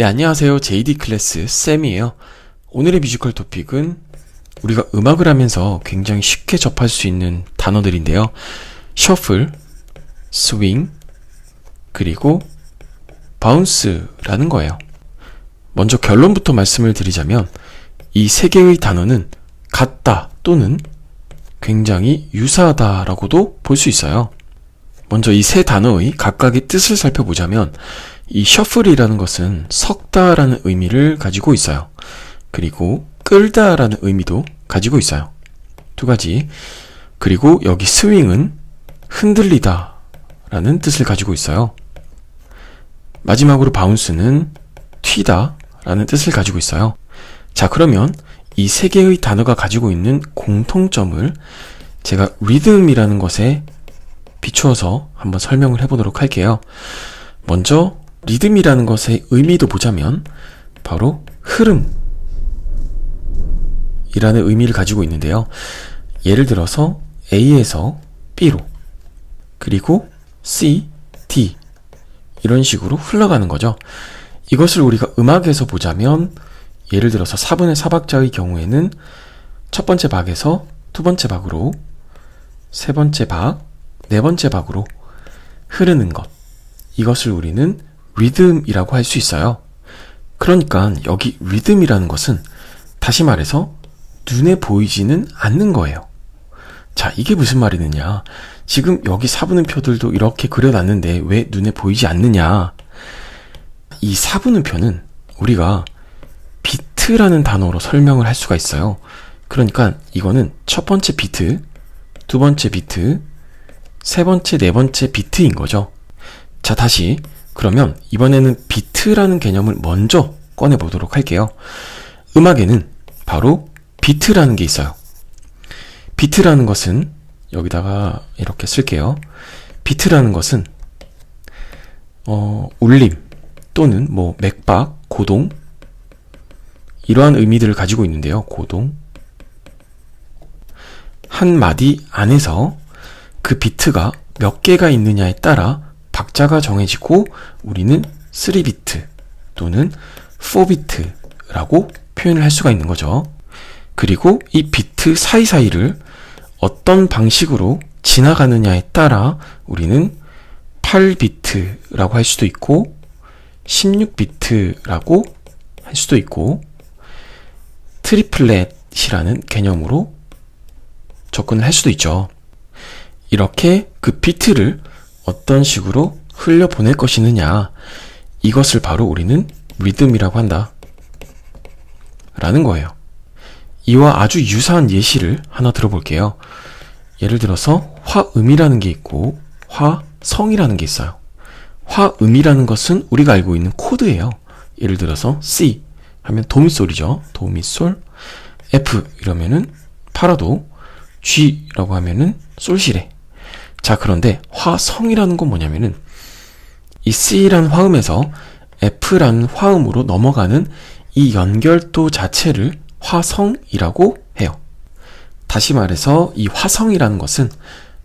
네, 안녕하세요. JD 클래스 쌤이에요. 오늘의 뮤지컬 토픽은 우리가 음악을 하면서 굉장히 쉽게 접할 수 있는 단어들인데요. 셔플, 스윙, 그리고 바운스라는 거예요. 먼저 결론부터 말씀을 드리자면 이 세 개의 단어는 같다 또는 굉장히 유사하다라고도 볼 수 있어요. 먼저 이 세 단어의 각각의 뜻을 살펴보자면 이 셔플이라는 것은 섞다라는 의미를 가지고 있어요. 그리고 끌다라는 의미도 가지고 있어요. 두 가지. 그리고 여기 스윙은 흔들리다 라는 뜻을 가지고 있어요. 마지막으로 바운스는 튀다 라는 뜻을 가지고 있어요. 자, 그러면 이 세 개의 단어가 가지고 있는 공통점을 제가 리듬이라는 것에 비추어서 한번 설명을 해보도록 할게요. 먼저 리듬이라는 것의 의미도 보자면 바로 흐름이라는 의미를 가지고 있는데요. 예를 들어서 A에서 B로, 그리고 C, D 이런 식으로 흘러가는 거죠. 이것을 우리가 음악에서 보자면 예를 들어서 4분의 4박자의 경우에는 첫 번째 박에서 두 번째 박으로, 세 번째 박, 네 번째 박으로 흐르는 것, 이것을 우리는 리듬이라고 할 수 있어요. 그러니까 여기 리듬이라는 것은 다시 말해서 눈에 보이지는 않는 거예요. 자, 이게 무슨 말이느냐? 지금 여기 사분음표들도 이렇게 그려놨는데 왜 눈에 보이지 않느냐? 이 사분음표는 우리가 비트라는 단어로 설명을 할 수가 있어요. 그러니까 이거는 첫 번째 비트, 두 번째 비트, 세 번째, 네 번째 비트인 거죠. 자, 다시 그러면 이번에는 비트라는 개념을 먼저 꺼내보도록 할게요. 음악에는 바로 비트라는 게 있어요. 비트라는 것은 여기다가 이렇게 쓸게요. 비트라는 것은 울림 또는 뭐 맥박, 고동 이러한 의미들을 가지고 있는데요. 고동, 한 마디 안에서 그 비트가 몇 개가 있느냐에 따라 박자가 정해지고 우리는 3비트 또는 4비트라고 표현을 할 수가 있는 거죠. 그리고 이 비트 사이사이를 어떤 방식으로 지나가느냐에 따라 우리는 8비트라고 할 수도 있고 16비트라고 할 수도 있고 트리플렛이라는 개념으로 접근을 할 수도 있죠. 이렇게 그 비트를 어떤 식으로 흘려보낼 것이느냐, 이것을 바로 우리는 리듬이라고 한다 라는 거예요. 이와 아주 유사한 예시를 하나 들어볼게요. 예를 들어서 화음이라는 게 있고 화성이라는 게 있어요. 화음이라는 것은 우리가 알고 있는 코드예요. 예를 들어서 C 하면 도미솔이죠. 도미솔. F 이러면은 파라도. G라고 하면은 솔시레. 자, 그런데 화성이라는 건 뭐냐면은 이 C라는 화음에서 F라는 화음으로 넘어가는 이 연결도 자체를 화성이라고 해요. 다시 말해서 이 화성이라는 것은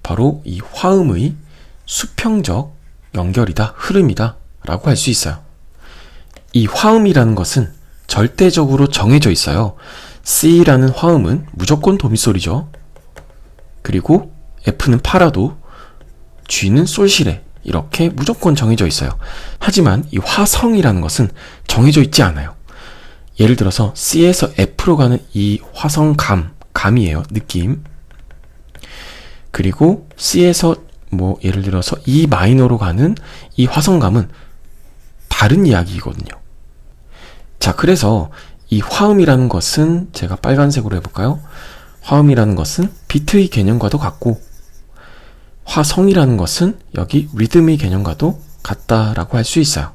바로 이 화음의 수평적 연결이다, 흐름이다 라고 할 수 있어요. 이 화음이라는 것은 절대적으로 정해져 있어요. C라는 화음은 무조건 도미솔이죠. 그리고 F는 파라도, G는 솔시레, 이렇게 무조건 정해져 있어요. 하지만 이 화성이라는 것은 정해져 있지 않아요. 예를 들어서 C에서 F로 가는 이 감이에요. 느낌. 그리고 C에서 뭐 예를 들어서 E 마이너로 가는 이 화성감은 다른 이야기거든요. 자, 그래서 이 화음이라는 것은 제가 빨간색으로 해볼까요? 화음이라는 것은 비트의 개념과도 같고 화성이라는 것은 여기 리듬의 개념과도 같다라고 할 수 있어요.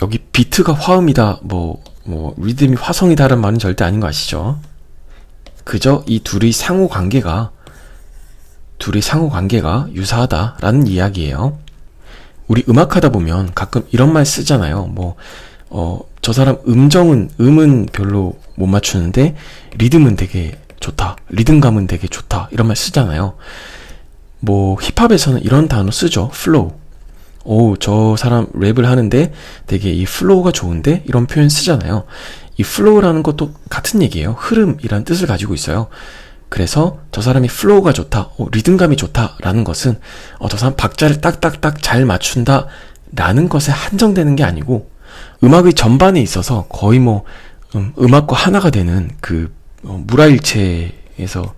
여기 비트가 화음이다, 리듬이 화성이다라는 말은 절대 아닌 거 아시죠? 그저 이 둘의 상호관계가 유사하다라는 이야기예요. 우리 음악하다 보면 가끔 이런 말 쓰잖아요. 저 사람 음은 별로 못 맞추는데 리듬은 되게 좋다, 리듬감은 되게 좋다, 이런 말 쓰잖아요. 힙합에서는 이런 단어 쓰죠. 플로우. 저 사람 랩을 하는데 되게 이 플로우가 좋은데? 이런 표현 쓰잖아요. 이 플로우라는 것도 같은 얘기예요. 흐름이란 뜻을 가지고 있어요. 그래서 저 사람이 플로우가 좋다, 리듬감이 좋다라는 것은 저 사람 박자를 딱딱딱 잘 맞춘다 라는 것에 한정되는 게 아니고 음악의 전반에 있어서 거의 음악과 하나가 되는 그 물화일체에서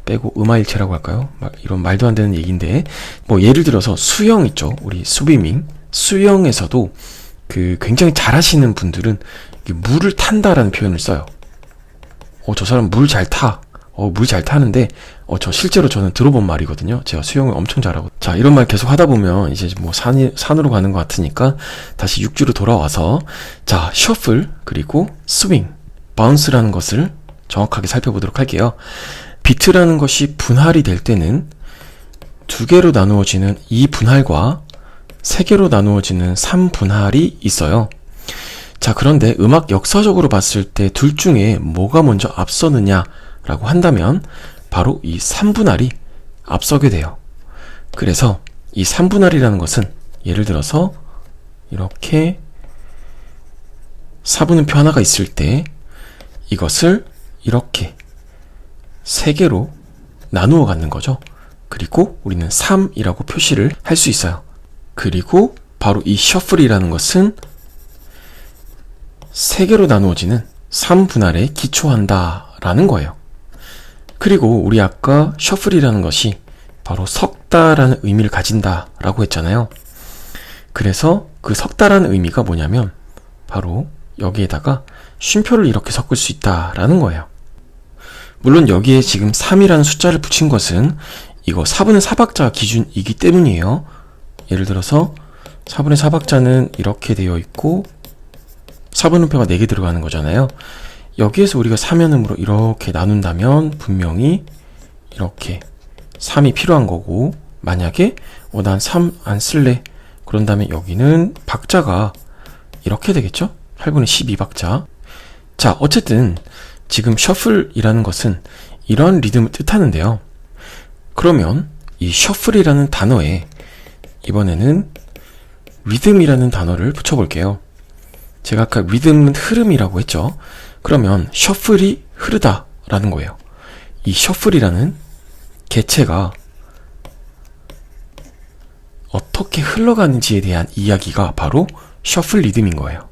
빼고 음화일체라고 할까요? 이런 말도 안 되는 얘기인데, 예를 들어서 수영 있죠. 우리 스위밍. 수영에서도 굉장히 잘하시는 분들은 물을 탄다라는 표현을 써요. 저 사람 물 잘 타. 물 잘 타는데, 저 실제로 저는 들어본 말이거든요. 제가 수영을 엄청 잘하고. 자, 이런 말 계속 하다 보면 이제 산으로 가는 것 같으니까 다시 육지로 돌아와서, 자, 셔플, 그리고 스윙, 바운스라는 것을 정확하게 살펴보도록 할게요. 비트라는 것이 분할이 될 때는 2개로 나누어지는 2분할과 3개로 나누어지는 3분할이 있어요. 자, 그런데 음악 역사적으로 봤을 때 둘 중에 뭐가 먼저 앞서느냐라고 한다면 바로 이 3분할이 앞서게 돼요. 그래서 이 3분할이라는 것은 예를 들어서 이렇게 4분음표 하나가 있을 때 이것을 이렇게 3개로 나누어 갖는 거죠. 그리고 우리는 3이라고 표시를 할 수 있어요. 그리고 바로 이 셔플이라는 것은 3개로 나누어지는 3분할에 기초한다 라는 거예요. 그리고 우리 아까 셔플이라는 것이 바로 섞다라는 의미를 가진다 라고 했잖아요. 그래서 그 섞다라는 의미가 뭐냐면 바로 여기에다가 쉼표를 이렇게 섞을 수 있다 라는 거예요. 물론 여기에 지금 3이라는 숫자를 붙인 것은 이거 4분의 4박자 기준이기 때문이에요. 예를 들어서 4분의 4박자는 이렇게 되어 있고 4분음표가 4개 들어가는 거잖아요. 여기에서 우리가 3연음으로 이렇게 나눈다면 분명히 이렇게 3이 필요한 거고, 만약에 난 3 안 쓸래 그런다면 여기는 박자가 이렇게 되겠죠? 8분의 12박자. 자, 어쨌든 지금 셔플이라는 것은 이런 리듬을 뜻하는데요. 그러면 이 셔플이라는 단어에 이번에는 리듬이라는 단어를 붙여볼게요. 제가 아까 리듬은 흐름이라고 했죠. 그러면 셔플이 흐르다라는 거예요. 이 셔플이라는 개체가 어떻게 흘러가는지에 대한 이야기가 바로 셔플 리듬인 거예요.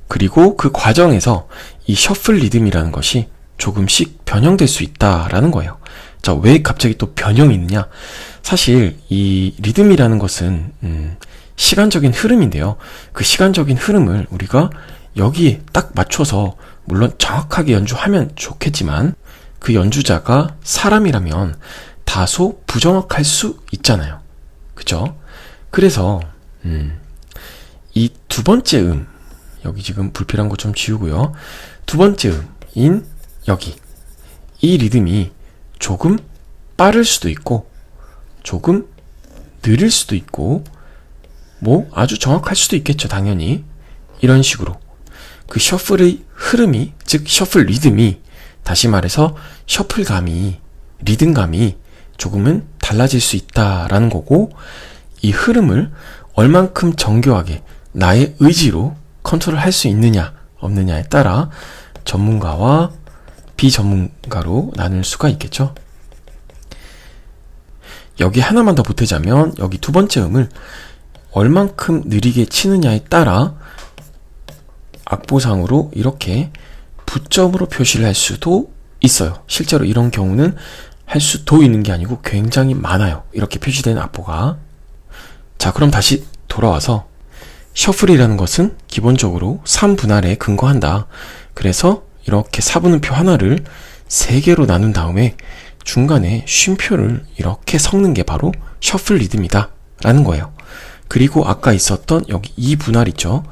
그리고 그 과정에서 이 셔플 리듬이라는 것이 조금씩 변형될 수 있다라는 거예요. 자, 왜 갑자기 또 변형이 있느냐? 사실 이 리듬이라는 것은 시간적인 흐름인데요. 그 시간적인 흐름을 우리가 여기에 딱 맞춰서 물론 정확하게 연주하면 좋겠지만 그 연주자가 사람이라면 다소 부정확할 수 있잖아요. 그죠? 그래서 이 두 번째 여기 지금 불필요한 거 좀 지우고요. 두 번째 음인 여기 이 리듬이 조금 빠를 수도 있고 조금 느릴 수도 있고 아주 정확할 수도 있겠죠. 당연히 이런 식으로 그 셔플의 흐름이, 즉 셔플 리듬이, 다시 말해서 셔플감이, 리듬감이 조금은 달라질 수 있다라는 거고, 이 흐름을 얼만큼 정교하게 나의 의지로 컨트롤할 수 있느냐 없느냐에 따라 전문가와 비전문가로 나눌 수가 있겠죠. 여기 하나만 더 보태자면 여기 두 번째 음을 얼만큼 느리게 치느냐에 따라 악보상으로 이렇게 부점으로 표시를 할 수도 있어요. 실제로 이런 경우는 할 수도 있는 게 아니고 굉장히 많아요. 이렇게 표시된 악보가. 자, 그럼 다시 돌아와서 셔플이라는 것은 기본적으로 3분할에 근거한다. 그래서 이렇게 4분음표 하나를 3개로 나눈 다음에 중간에 쉼표를 이렇게 섞는 게 바로 셔플 리듬이다 라는 거예요. 그리고 아까 있었던 여기 2분할 있죠.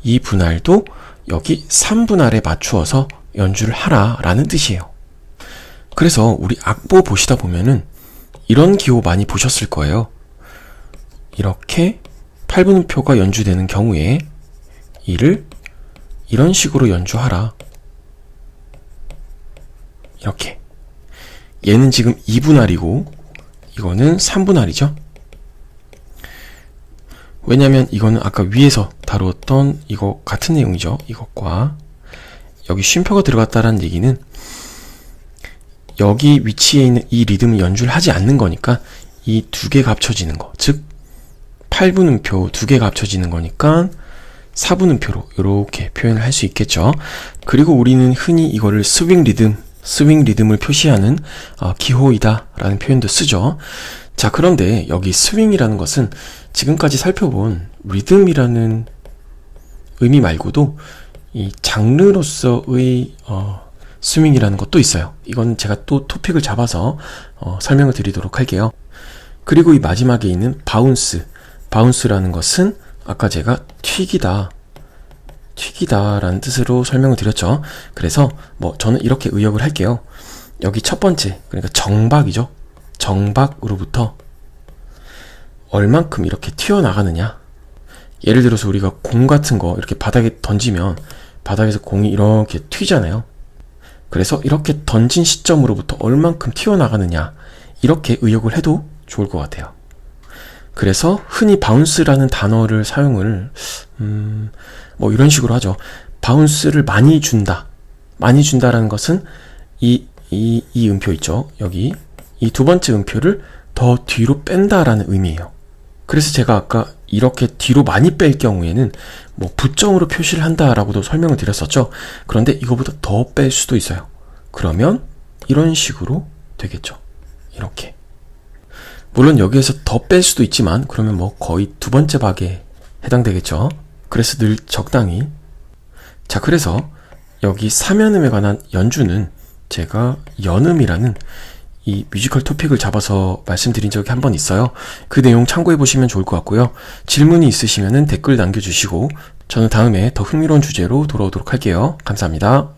2분할도 여기 3분할에 맞추어서 연주를 하라 라는 뜻이에요. 그래서 우리 악보 보시다 보면은 이런 기호 많이 보셨을 거예요. 이렇게 8분음표가 연주되는 경우에 이를 이런 식으로 연주하라. 이렇게. 얘는 지금 2분할이고 이거는 3분할이죠. 왜냐면 이거는 아까 위에서 다루었던 이거 같은 내용이죠. 이것과 여기 쉼표가 들어갔다라는 얘기는 여기 위치에 있는 이 리듬을 연주를 하지 않는 거니까 이 두 개가 합쳐지는 거, 즉 8분음표 두 개가 합쳐지는 거니까 4분음표로 이렇게 표현을 할 수 있겠죠. 그리고 우리는 흔히 이거를 스윙 리듬을 표시하는 기호이다 라는 표현도 쓰죠. 자, 그런데 여기 스윙이라는 것은 지금까지 살펴본 리듬이라는 의미 말고도 이 장르로서의 스윙이라는 것도 있어요. 이건 제가 또 토픽을 잡아서 설명을 드리도록 할게요. 그리고 이 마지막에 있는 바운스라는 것은 아까 제가 튀기다라는 뜻으로 설명을 드렸죠. 그래서 저는 이렇게 의역을 할게요. 여기 첫 번째, 그러니까 정박이죠. 정박으로부터 얼만큼 이렇게 튀어나가느냐. 예를 들어서 우리가 공 같은 거 이렇게 바닥에 던지면 바닥에서 공이 이렇게 튀잖아요. 그래서 이렇게 던진 시점으로부터 얼만큼 튀어나가느냐, 이렇게 의역을 해도 좋을 것 같아요. 그래서 흔히 바운스라는 단어를 사용을 이런 식으로 하죠. 바운스를 많이 준다라는 것은 이 음표 있죠. 여기 이 두 번째 음표를 더 뒤로 뺀다라는 의미예요. 그래서 제가 아까 이렇게 뒤로 많이 뺄 경우에는 부정으로 표시를 한다라고도 설명을 드렸었죠. 그런데 이거보다 더 뺄 수도 있어요. 그러면 이런 식으로 되겠죠. 이렇게. 물론 여기에서 더 뺄 수도 있지만 그러면 거의 두 번째 박에 해당되겠죠. 그래서 늘 적당히. 자, 그래서 여기 사면음에 관한 연주는 제가 연음이라는 이 뮤지컬 토픽을 잡아서 말씀드린 적이 한 번 있어요. 그 내용 참고해 보시면 좋을 것 같고요. 질문이 있으시면 댓글 남겨주시고 저는 다음에 더 흥미로운 주제로 돌아오도록 할게요. 감사합니다.